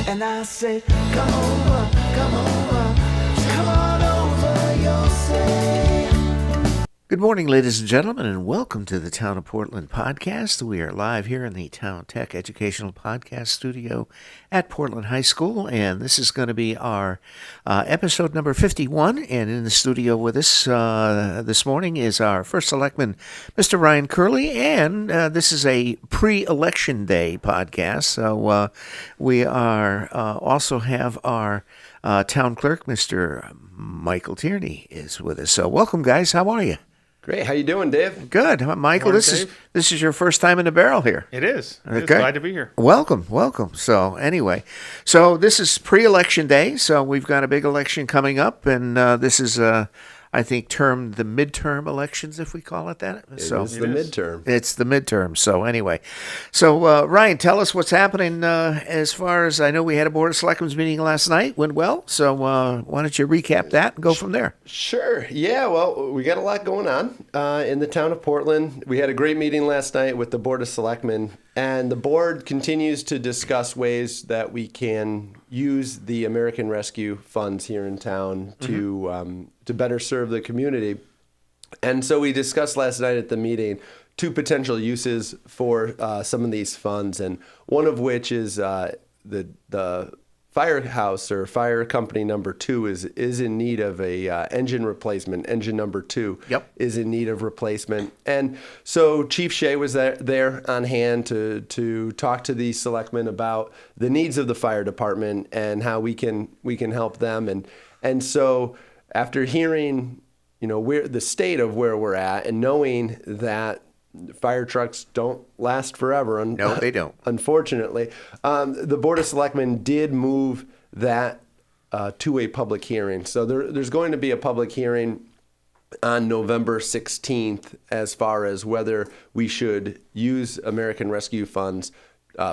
And I said, come over, come on over, you'll say. Good morning, ladies and gentlemen, and welcome to the Town of Portland podcast. We are live here in the Town Tech Educational Podcast Studio at Portland High School, and this is going to be our episode number 51. And in the studio with us this morning is our first selectman, Mr. Ryan Curley, and this is a pre-election day podcast. So we are also have our town clerk, Mr. Michael Tierney, is with us. So welcome, guys. How are you? Great. How you doing, Dave? Good. Michael, Morning, this is your first time in the barrel here. It is. Okay. Glad to be here. Welcome. So anyway, so this is pre-election day. So we've got a big election coming up, and this is, I think, termed the midterm elections, if we call it that. It's the midterm. It's the midterm. So anyway, so Ryan, tell us what's happening as far as I know. We had a Board of Selectmen's meeting last night. Went well. So why don't you recap that and go from there? Sure. Yeah, well, we got a lot going on in the town of Portland. We had a great meeting last night with the Board of Selectmen, and the board continues to discuss ways that we can use the American Rescue funds here in town to better serve the community. And so we discussed last night at the meeting two potential uses for some of these funds, and one of which is the firehouse or fire company number 2 is in need of a engine replacement. Engine number 2 is in need of replacement. And so Chief Shea was there on hand to talk to the selectmen about the needs of the fire department and how we can help them. And so after hearing, where the state of where we're at and knowing that fire trucks don't last forever. No, they don't. Unfortunately, the Board of Selectmen did move that to a public hearing. So there's going to be a public hearing on November 16th as far as whether we should use American Rescue funds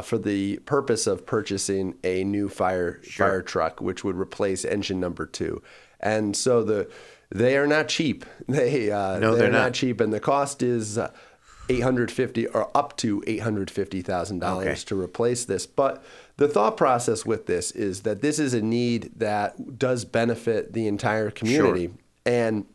for the purpose of purchasing a new fire truck, which would replace engine number 2. And so they are not cheap. They're not cheap, and the cost is $850 or up to $850,000 to replace this. But the thought process with this is that this is a need that does benefit the entire community. And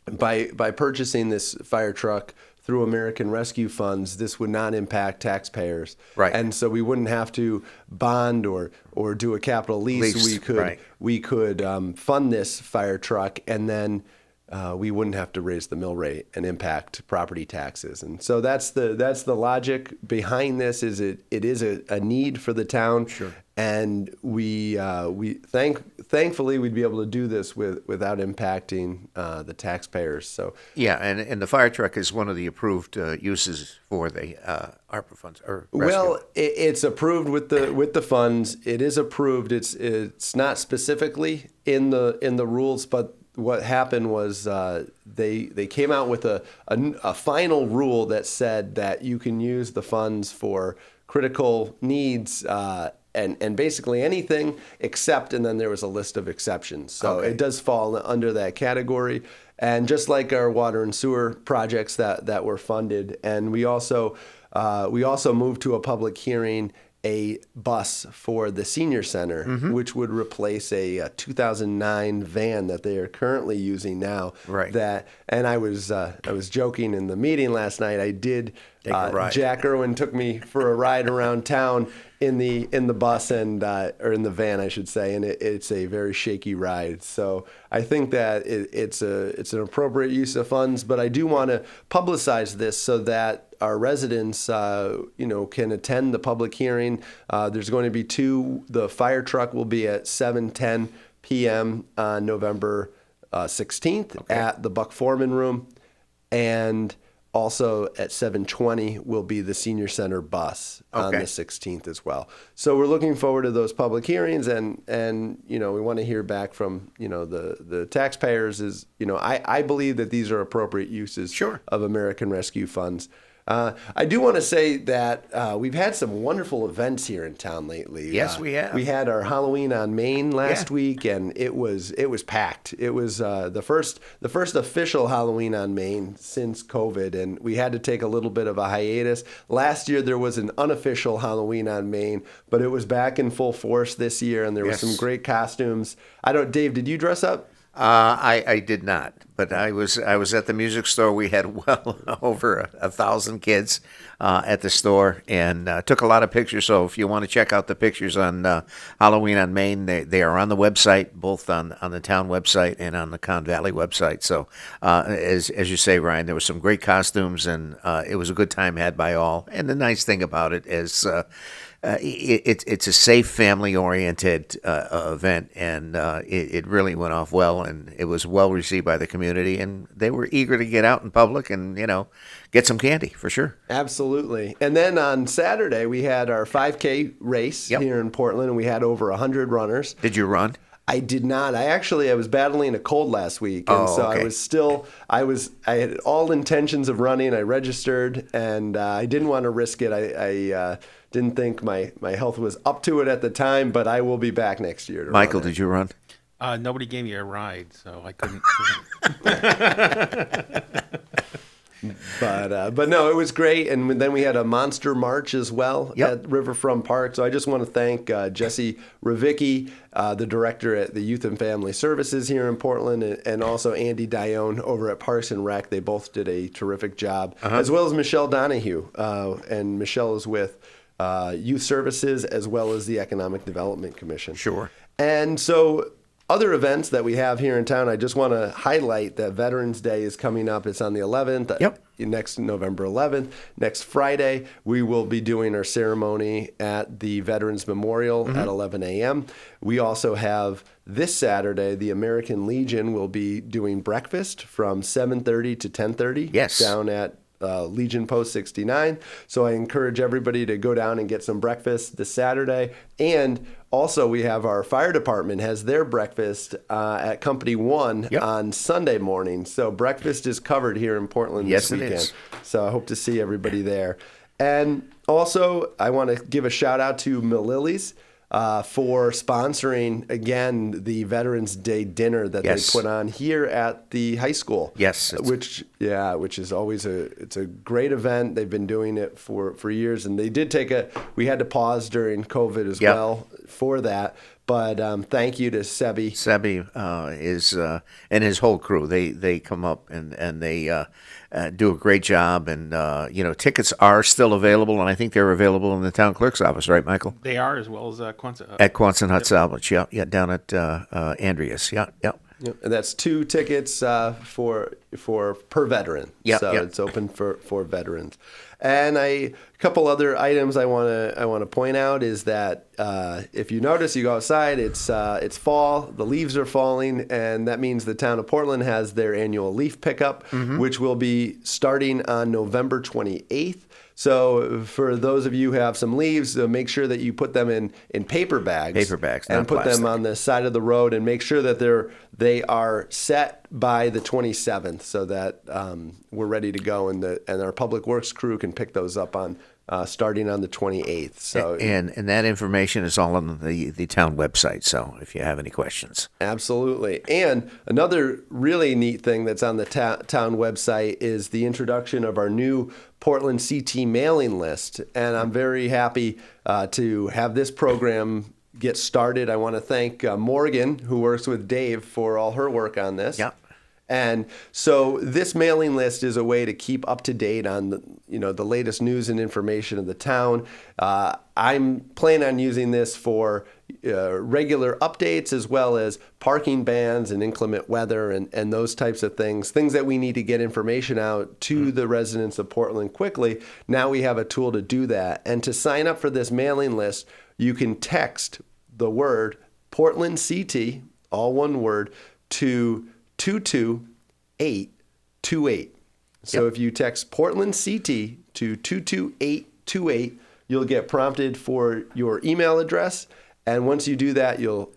by purchasing this fire truck through American Rescue funds, this would not impact taxpayers. Right. And so we wouldn't have to bond or do a capital lease. We could fund this fire truck, and then we wouldn't have to raise the mill rate and impact property taxes. And so that's the logic behind this. Is it is a need for the town. Sure. And we thankfully we'd be able to do this without impacting the taxpayers. So yeah, and the fire truck is one of the approved uses for the ARPA funds or rescue. Well, it's approved with the funds. It is approved. It's not specifically in the rules, but what happened was they came out with a final rule that said that you can use the funds for critical needs and basically anything except, and then there was a list of exceptions. So It does fall under that category. And just like our water and sewer projects that were funded, and we also moved to a public hearing a bus for the senior center, which would replace a 2009 van that they are currently using now. Right. And I was joking in the meeting last night. I did. Jack Irwin took me for a ride around town in the bus and or in the van, I should say, and it's a very shaky ride. So I think that it's an appropriate use of funds, but I do want to publicize this so that our residents, can attend the public hearing. There's going to be 2. The fire truck will be at 7:10 p.m. on November 16th at the Buck Foreman Room, and also at 7:20 will be the senior center bus on the 16th as well. So we're looking forward to those public hearings, and we want to hear back from the taxpayers. I believe that these are appropriate uses of American Rescue funds. I do want to say that we've had some wonderful events here in town lately. Yes, we have. We had our Halloween on Main last Yeah. week, and it was packed. It was the first official Halloween on Main since COVID, and we had to take a little bit of a hiatus. Last year there was an unofficial Halloween on Main, but it was back in full force this year, and there were Yes. some great costumes. Dave, did you dress up? I did not, but I was at the music store. We had well over 1,000 kids at the store, and took a lot of pictures. So if you want to check out the pictures on Halloween on Main, they are on the website, both on the town website and on the Con Valley website. So as you say, Ryan, there were some great costumes, and it was a good time had by all. And the nice thing about it is. It's a safe, family-oriented event, and it really went off well, and it was well received by the community, and they were eager to get out in public and get some candy for sure. Absolutely. And then on Saturday we had our 5K race Yep. here in Portland, and we had over 100 runners. Did you run? I did not. I was battling a cold last week, and so okay. I had all intentions of running. I registered, and I didn't want to risk it. I didn't think my health was up to it at the time, but I will be back next year. Michael, did you run? Nobody gave me a ride, so I couldn't. But no, it was great, and then we had a monster march as well at Riverfront Park. So I just want to thank Jesse Ravicki, the director at the Youth and Family Services here in Portland, and also Andy Dione over at Parks and Rec. They both did a terrific job, as well as Michelle Donahue, and Michelle is with Youth Services as well as the Economic Development Commission. Sure. And so other events that we have here in town, I just want to highlight that Veterans Day is coming up. It's on the 11th. Yep. Next November 11th. Next Friday, we will be doing our ceremony at the Veterans Memorial at 11 a.m. We also have this Saturday, the American Legion will be doing breakfast from 7:30 to 10:30 Yes. down at Legion Post 69. So I encourage everybody to go down and get some breakfast this Saturday. And also we have our fire department has their breakfast at Company 1 on Sunday morning. So breakfast is covered here in Portland this weekend. Yes, it is. So I hope to see everybody there. And also I want to give a shout out to Millillies for sponsoring again the Veterans Day dinner that Yes. they put on here at the high school. Yes, it's- Which is always it's a great event. They've been doing it for years, and they did we had to pause during COVID as well for that. But thank you to Sebi. Sebi is and his whole crew. They come up and they do a great job. And tickets are still available, and I think they're available in the town clerk's office, right, Michael? They are, as well as Quonset. At Quonset Hut Salvage, down at Andrea's, Yep. And that's 2 tickets for per veteran. So it's open for veterans. And a couple other items I want to point out is that if you notice, you go outside, it's fall, the leaves are falling, and that means the town of Portland has their annual leaf pickup, which will be starting on November 28th. So for those of you who have some leaves, make sure that you put them in paper bags. Paper bags, and not put them plastic. on the side of the road, and make sure that they are set by the 27th, so that we're ready to go, and our public works crew can pick those up on starting on the 28th. So and that information is all on the town website. So if you have any questions, absolutely. And another really neat thing that's on the town website is the introduction of our new Portland CT mailing list, and I'm very happy to have this program get started. I want to thank Morgan, who works with Dave, for all her work on this. Yep. And so this mailing list is a way to keep up to date on the latest news and information of the town. I'm planning on using this for regular updates, as well as parking bans and inclement weather and those types of things that we need to get information out to the residents of Portland quickly. Now we have a tool to do that. And to sign up for this mailing list, you can text the word Portland CT, all one word, to 22828. So if you text Portland CT to 22828, you'll get prompted for your email address, and once you do that, you're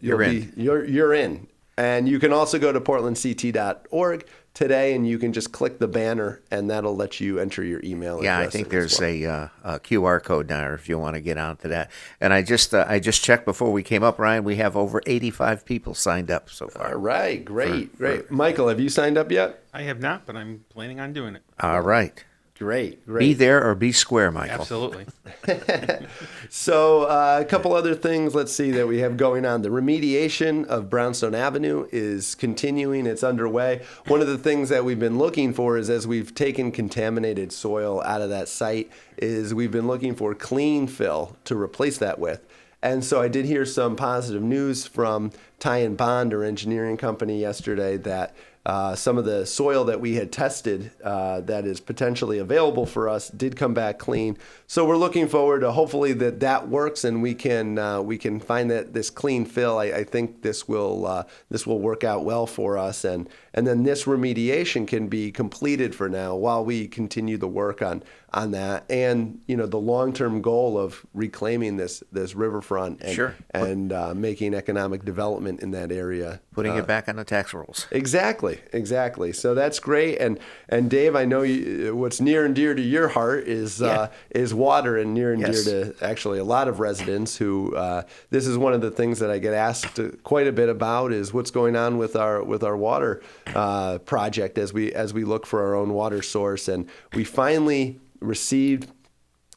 in. And you can also go to portlandct.org today, and you can just click the banner, and that'll let you enter your email Yeah, I address think in as there's well. a QR code now if you want to get onto that. And I just checked before we came up, Ryan. We have over 85 people signed up so All far. right, great. Michael, have you signed up yet? I have not, but I'm planning on doing it. All right. Great. Be there or be square, Michael. Absolutely. So a couple other things, let's see, that we have going on. The remediation of Brownstone Avenue is continuing. It's underway. One of the things that we've been looking for is, as we've taken contaminated soil out of that site, is we've been looking for clean fill to replace that with. And so I did hear some positive news from Ty and Bond, our engineering company, yesterday, that some of the soil that we had tested that is potentially available for us did come back clean. So we're looking forward to hopefully that works, and we can find that this clean fill. I think this will work out well for us, and then this remediation can be completed for now while we continue the work on that, and the long-term goal of reclaiming this riverfront and, Sure. and making economic development in that area. Putting it back on the tax rolls. Exactly. So that's great. And Dave, I know what's near and dear to your heart is water, and near and Yes. dear to actually a lot of residents who. This is one of the things that I get asked quite a bit about, is what's going on with our water project as we look for our own water source, and we finally received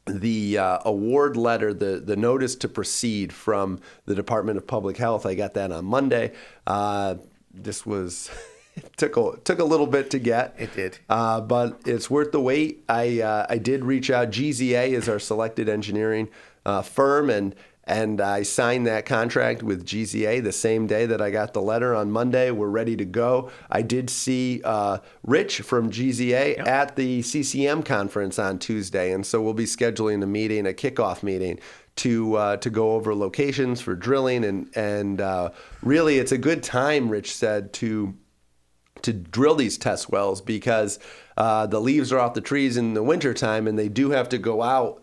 the award letter, the notice to proceed from the Department of Public Health. I got that on Monday. This was it took a little bit to get. It did. But it's worth the wait. I did reach out. GZA is our selected engineering firm, and I signed that contract with GZA the same day that I got the letter on Monday. We're ready to go. I did see Rich from GZA at the CCM conference on Tuesday, and so we'll be scheduling a kickoff meeting to go over locations for drilling, and really it's a good time, Rich said, to drill these test wells, because the leaves are off the trees in the wintertime, and they do have to go out.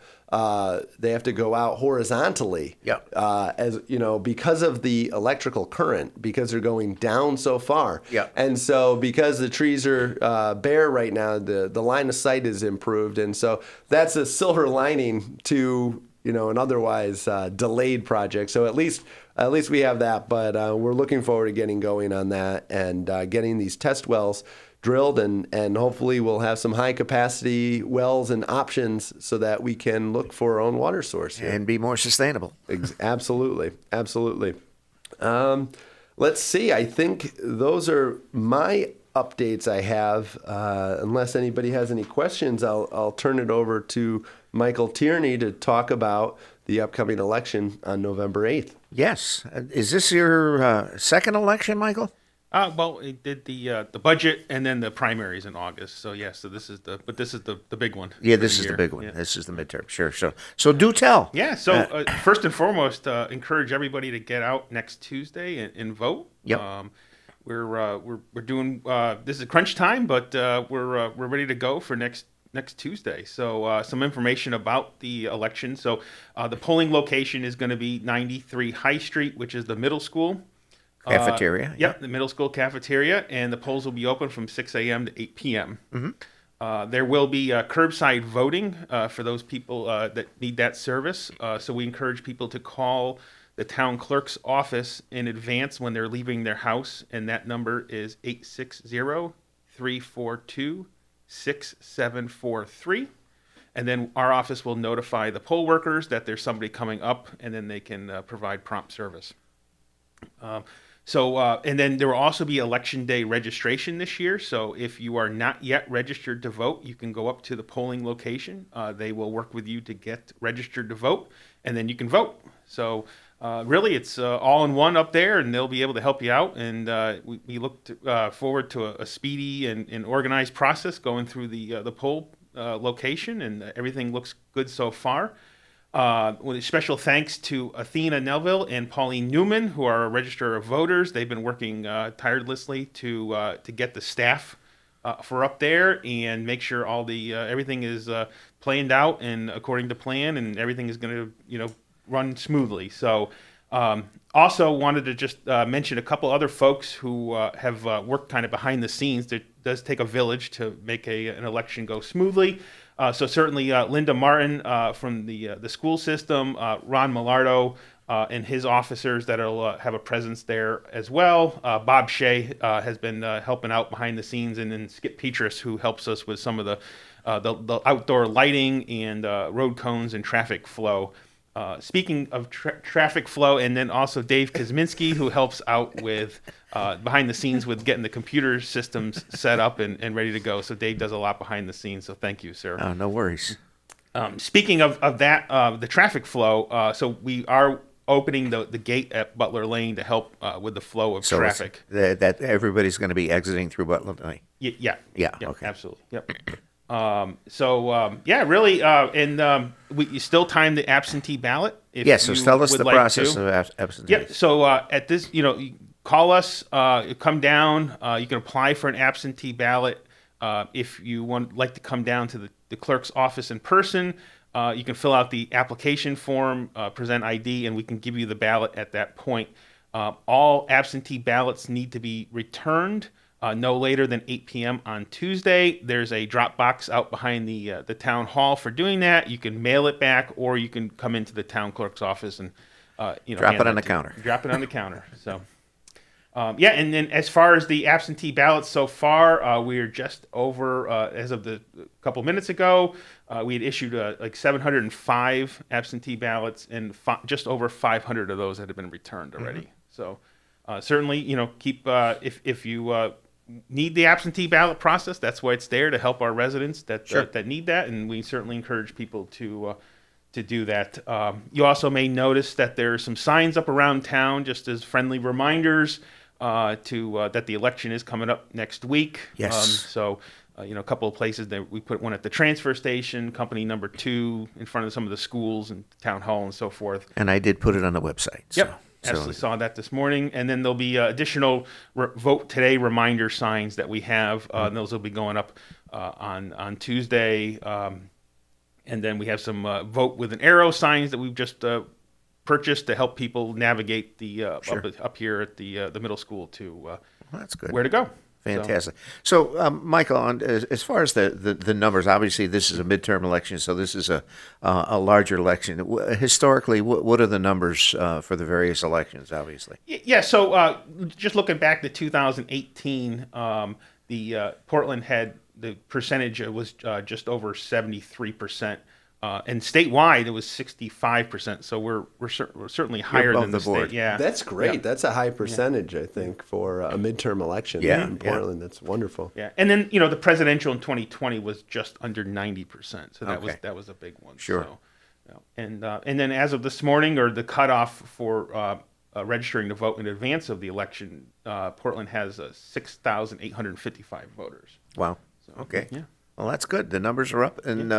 They have to go out horizontally, because of the electrical current, because they're going down so far. Yep. And so because the trees are bare right now, the line of sight is improved. And so that's a silver lining to an otherwise delayed project. So at least we have that, but we're looking forward to getting going on that and getting these test wells drilled, and hopefully we'll have some high capacity wells and options so that we can look for our own water source here. And be more sustainable. Absolutely. Let's see. I think those are my updates I have. Unless anybody has any questions, I'll turn it over to Michael Tierney to talk about the upcoming election on November 8th. Yes. Is this your second election, Michael? Well, it did the budget and then the primaries in August. So this is the big one. Yeah, for this the is the year. big one. Yeah. This is the midterm. Sure. So do tell. Yeah. So first and foremost, encourage everybody to get out next Tuesday and vote. Yep. We're doing this is crunch time, but we're ready to go for next Tuesday. So some information about the election. So the polling location is going to be 93 High Street, which is the middle school. Cafeteria. The middle school cafeteria, and the polls will be open from 6 a.m. to 8 p.m. Mm-hmm. There will be curbside voting for those people that need that service. So we encourage people to call the town clerk's office in advance when they're leaving their house, and that number is 860-342-6743. And then our office will notify the poll workers that there's somebody coming up, and then they can provide prompt service. And then there will also be Election Day registration this year. So if you are not yet registered to vote, you can go up to the polling location. They will work with you to get registered to vote, and then you can vote. So really, it's all in one up there, and they'll be able to help you out. And we look forward to a speedy and organized process going through the poll location, and everything looks good so far. With a special thanks to Athena Neville and Pauline Newman, who are a register of voters. They've been working tirelessly to get the staff for up there and make sure all the everything is planned out and according to plan, and everything is going to run smoothly. So Also wanted to just mention a couple other folks who have worked kind of behind the scenes. It does take a village to make an election go smoothly. So certainly Linda Martin from the school system, Ron Millardo and his officers that'll have a presence there as well. Bob Shea has been helping out behind the scenes, and then Skip Petrus, who helps us with some of the outdoor lighting and road cones and traffic flow. Speaking of traffic flow, and then also Dave Kosminski, who helps out with behind the scenes with getting the computer systems set up and ready to go. So Dave does a lot behind the scenes. So thank you, sir. Oh, no worries. Speaking of that, the traffic flow, so we are opening the gate at Butler Lane to help with the flow of traffic. That everybody's going to be exiting through Butler Lane. Yeah. Okay. Absolutely. Yep. Really, and we still time the absentee ballot. If So you tell us would the like process to. of absentees. Yeah. So at this, you call us, you come down. You can apply for an absentee ballot. If you like to come down to the clerk's office in person, you can fill out the application form, present ID, and we can give you the ballot at that point. All absentee ballots need to be returned no later than 8 p.m. on Tuesday. There's a drop box out behind the town hall for doing that. You can mail it back, or you can come into the town clerk's office and Drop it on the counter. Drop it on the counter. So. And then as far as the absentee ballots so far, we're just over, as of a couple minutes ago, we had issued like 705 absentee ballots, and just over 500 of those had been returned already. Mm-hmm. So certainly, keep, if you need the absentee ballot process, that's why it's there, to help our residents that need that, and we certainly encourage people to do that. You also may notice that there are some signs up around town just as friendly reminders that the election is coming up next week. Yes. A couple of places that we put one at the transfer station, company number 2 in front of some of the schools and town hall and so forth. And I did put it on the website. Yep. Absolutely saw that this morning. And then there'll be additional vote today reminder signs that we have. And those will be going up on Tuesday. And then we have some vote with an arrow signs that we've just purchased to help people navigate the up here at the middle school to that's good. Where to go. Fantastic. So, Michael, as far as the numbers, obviously this is a midterm election, so this is a larger election. Historically, what are the numbers for the various elections, obviously? Yeah, so just looking back to 2018, the Portland had the percentage was just over 73%. And statewide, it was 65%. So we're certainly higher than the board. state. Yeah, that's great. Yeah. That's a high percentage, I think, for a midterm election in Portland. Yeah. That's wonderful. Yeah, and then the presidential in 2020 was just under 90%. So that was a big one. Sure. So, and then as of this morning, or the cutoff for registering to vote in advance of the election, Portland has 6,855 voters. Wow. So, okay. Yeah. Well, that's good. The numbers are up, and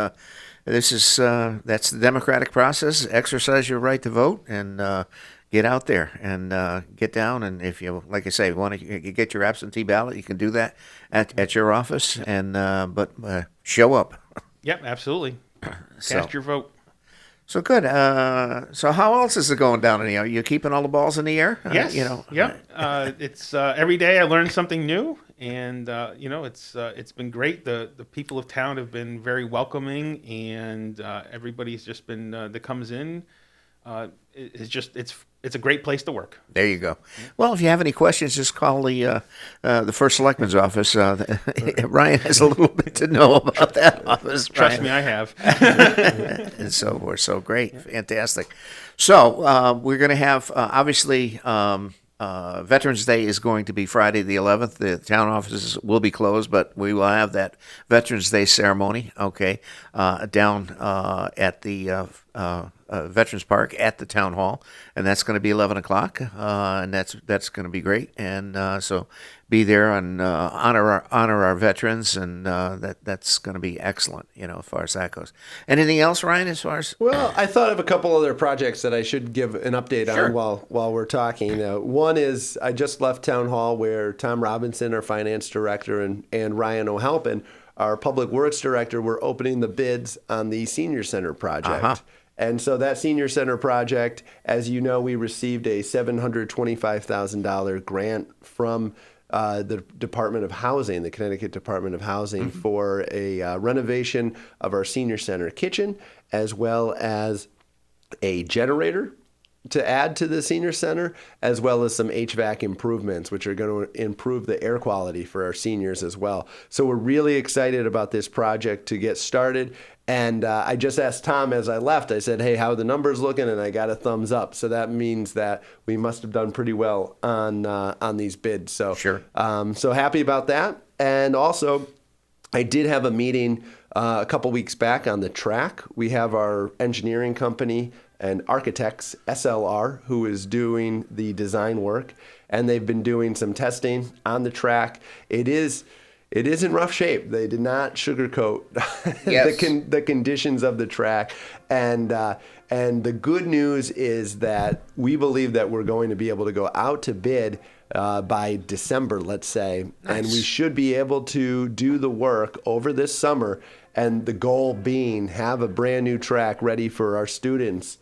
this is that's the democratic process. Exercise your right to vote, and get out there and get down. And if you, like I say, want to get your absentee ballot, you can do that at your office. And but show up. Yep, absolutely. Cast your vote. So good. So how else is it going down in the air? You keeping all the balls in the air? Yes. Yep. It's every day I learn something new, and it's been great. The people of town have been very welcoming, and everybody's just been that comes in. It's a great place to work. There you go. Well, if you have any questions, just call the first selectman's office. Ryan has a little bit to know about that office. Trust me, I have. And so forth. So great, fantastic. So we're going to have obviously. Veterans Day is going to be Friday the 11th. The town offices will be closed, but we will have that Veterans Day ceremony, down at the Veterans Park at the town hall, and that's going to be 11 o'clock, and that's going to be great. And so be there and honor our veterans, and that's going to be excellent, as far as that goes. Anything else, Ryan, as far as? Well, I thought of a couple other projects that I should give an update Sure. on while we're talking. One is I just left town hall where Tom Robinson, our finance director, and Ryan O'Halpin, our public works director, were opening the bids on the senior center project. Uh-huh. And so that senior center project, as you know, we received a $725,000 grant from the Department of Housing, the Connecticut Department of Housing, for a renovation of our senior center kitchen, as well as a generator to add to the senior center, as well as some HVAC improvements, which are going to improve the air quality for our seniors as well. So we're really excited about this project to get started. And I just asked Tom as I left, I said, hey, how are the numbers looking? And I got a thumbs up. So that means that we must have done pretty well on these bids. So, Sure. So happy about that. And also, I did have a meeting a couple weeks back on the track. We have our engineering company and architects, SLR, who is doing the design work, and they've been doing some testing on the track. It is in rough shape. They did not sugarcoat Yes. the conditions of the track, and the good news is that we believe that we're going to be able to go out to bid by December, let's say, and we should be able to do the work over this summer. And the goal being have a brand new track ready for our students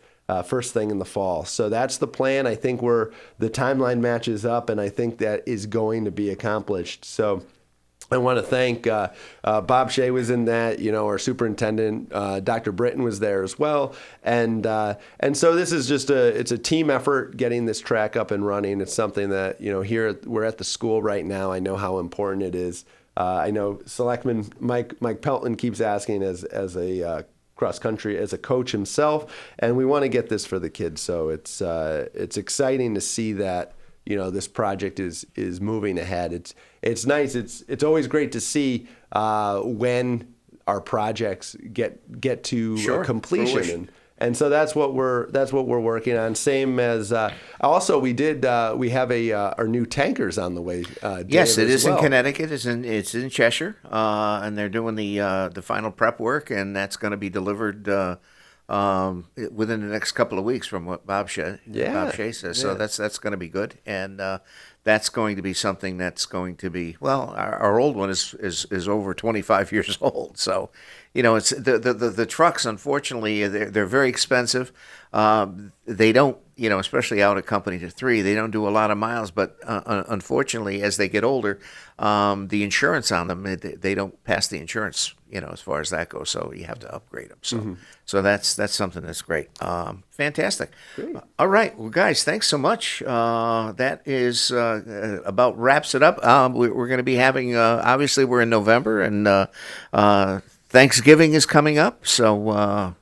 first thing in the fall. So that's the plan. I think the timeline matches up, and I think that is going to be accomplished. So I want to thank Bob Shea was in that, our superintendent, Dr. Britton was there as well. And so this is just it's a team effort getting this track up and running. It's something that, here we're at the school right now. I know how important it is. I know Selectman Mike Pelton keeps asking as a cross country as a coach himself, and we want to get this for the kids. So it's exciting to see that this project is moving ahead. It's nice. It's always great to see when our projects get to completion. fruition. And so that's what we're working on. Same as also we have our new tankers on the way. Yes, Dave, it as is well. in Connecticut. It's in Cheshire, and they're doing the final prep work, and that's going to be delivered within the next couple of weeks, from what Bob Shea says. So that's going to be good, and that's going to be something that's going to be Our old one is over 25 years old, so it's the trucks. Unfortunately, they're very expensive. They don't. Especially out at Company to 3, they don't do a lot of miles. But unfortunately, as they get older, the insurance on them, they don't pass the insurance, as far as that goes. So you have to upgrade them. So so that's something that's great. Fantastic. Great. All right. Well, guys, thanks so much. That is about wraps it up. We're going to be having, obviously, we're in November, and Thanksgiving is coming up. So,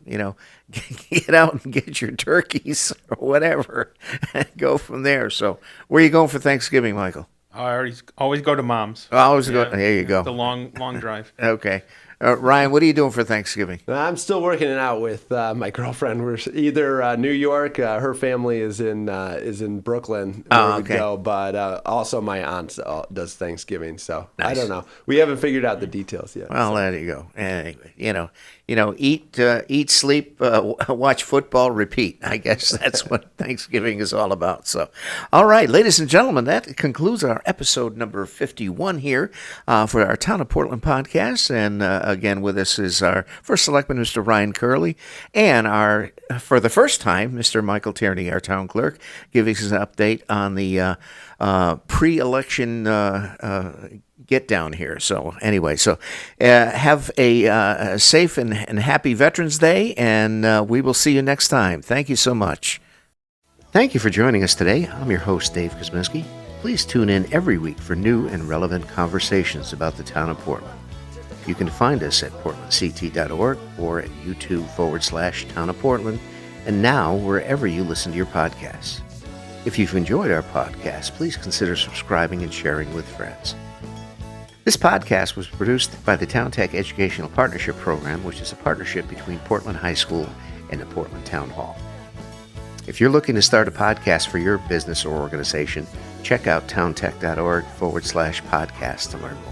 get out and get your turkeys or whatever and go from there. So where are you going for Thanksgiving, Michael? I always go to Mom's. There you go. It's a long drive. Okay. Ryan, what are you doing for Thanksgiving? I'm still working it out with my girlfriend. We're either New York. Her family is in Brooklyn. Where we go, but also my aunt does Thanksgiving. So I don't know. We haven't figured out the details yet. Well, there you go. Anyway, eat, sleep, watch football, repeat. I guess that's what Thanksgiving is all about. So, all right, ladies and gentlemen, that concludes our episode number 51 here for our Town of Portland podcast. And again, with us is our first selectman, Mr. Ryan Curley, and for the first time, Mr. Michael Tierney, our town clerk, giving us an update on the pre-election get down here. So anyway, have a safe and happy Veterans Day, and we will see you next time. Thank you so much. Thank you for joining us today. I'm your host, Dave Kosminski. Please tune in every week for new and relevant conversations about the town of Portland. You can find us at portlandct.org or at YouTube/Town of Portland, and now wherever you listen to your podcasts. If you've enjoyed our podcast, please consider subscribing and sharing with friends. This podcast was produced by the Town Tech Educational Partnership Program, which is a partnership between Portland High School and the Portland Town Hall. If you're looking to start a podcast for your business or organization, check out towntech.org/podcast to learn more.